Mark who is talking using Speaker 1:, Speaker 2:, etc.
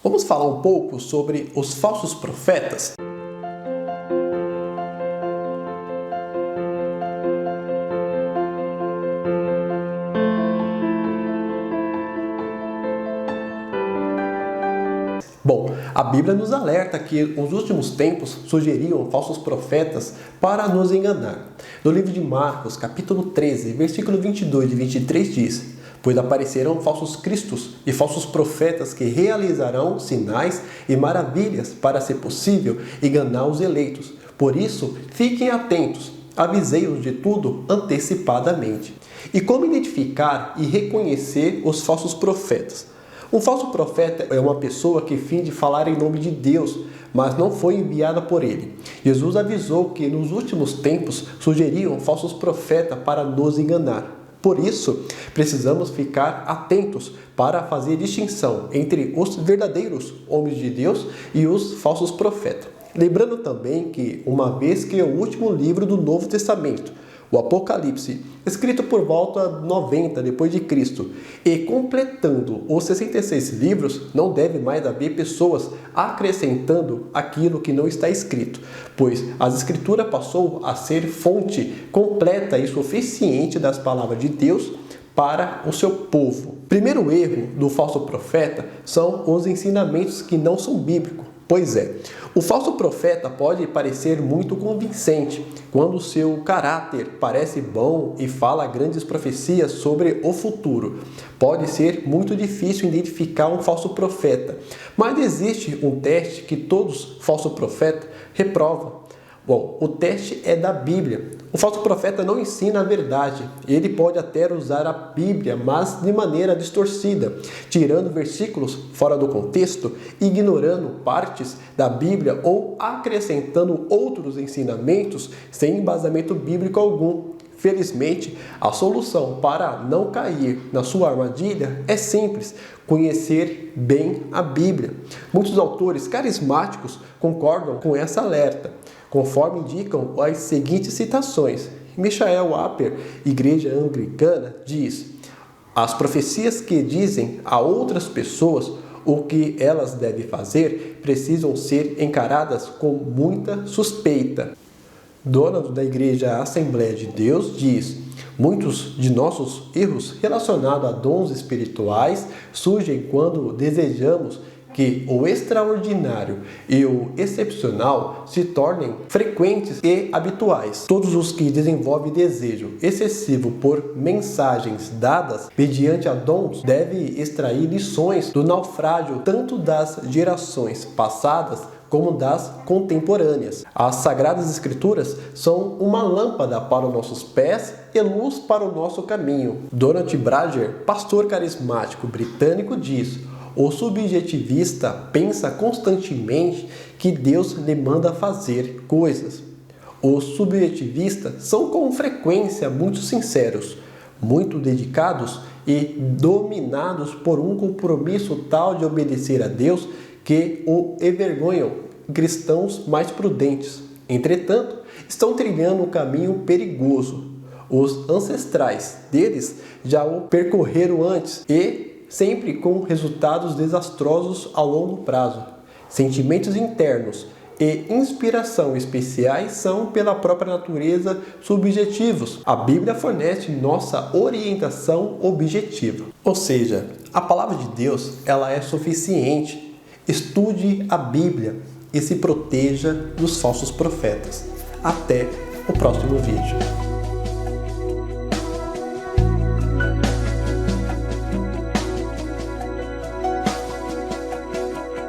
Speaker 1: Vamos falar um pouco sobre os falsos profetas? Bom, a Bíblia nos alerta que os últimos tempos surgiriam falsos profetas para nos enganar. No livro de Marcos, capítulo 13, versículo 22 e 23 diz: "Pois aparecerão falsos cristos e falsos profetas que realizarão sinais e maravilhas para, se possível, enganar os eleitos. Por isso, fiquem atentos, avisei-os de tudo antecipadamente." E como identificar e reconhecer os falsos profetas? Um falso profeta é uma pessoa que finge falar em nome de Deus, mas não foi enviada por ele. Jesus avisou que nos últimos tempos surgiriam falsos profetas para nos enganar. Por isso, precisamos ficar atentos para fazer distinção entre os verdadeiros homens de Deus e os falsos profetas. Lembrando também que, uma vez que o último livro do Novo Testamento, o Apocalipse, escrito por volta 90 depois de Cristo, e completando os 66 livros, não deve mais haver pessoas acrescentando aquilo que não está escrito, pois a Escritura passou a ser fonte completa e suficiente das palavras de Deus para o seu povo. Primeiro erro do falso profeta são os ensinamentos que não são bíblicos. Pois é, o falso profeta pode parecer muito convincente quando seu caráter parece bom e fala grandes profecias sobre o futuro. Pode ser muito difícil identificar um falso profeta, mas existe um teste que todos falsos profetas reprovam. Bom, o teste é da Bíblia. O falso profeta não ensina a verdade. Ele pode até usar a Bíblia, mas de maneira distorcida, tirando versículos fora do contexto, ignorando partes da Bíblia ou acrescentando outros ensinamentos sem embasamento bíblico algum. Felizmente, a solução para não cair na sua armadilha é simples: conhecer bem a Bíblia. Muitos autores carismáticos concordam com essa alerta, conforme indicam as seguintes citações. Michael Apper, Igreja Anglicana, diz: "As profecias que dizem a outras pessoas o que elas devem fazer precisam ser encaradas com muita suspeita." Donald, da Igreja Assembleia de Deus, diz: "Muitos de nossos erros relacionados a dons espirituais surgem quando desejamos que o extraordinário e o excepcional se tornem frequentes e habituais. Todos os que desenvolvem desejo excessivo por mensagens dadas mediante a dons devem extrair lições do naufrágio tanto das gerações passadas como das contemporâneas. As Sagradas Escrituras são uma lâmpada para os nossos pés e luz para o nosso caminho." Donald Brager, pastor carismático britânico, diz: "O subjetivista pensa constantemente que Deus lhe manda fazer coisas. Os subjetivistas são com frequência muito sinceros, muito dedicados e dominados por um compromisso tal de obedecer a Deus que o envergonham cristãos mais prudentes. Entretanto, estão trilhando um caminho perigoso. Os ancestrais deles já o percorreram antes e sempre com resultados desastrosos a longo prazo. Sentimentos internos e inspiração especiais são, pela própria natureza, subjetivos. A Bíblia fornece nossa orientação objetiva." Ou seja, a palavra de Deus, ela é suficiente. Estude a Bíblia e se proteja dos falsos profetas. Até o próximo vídeo.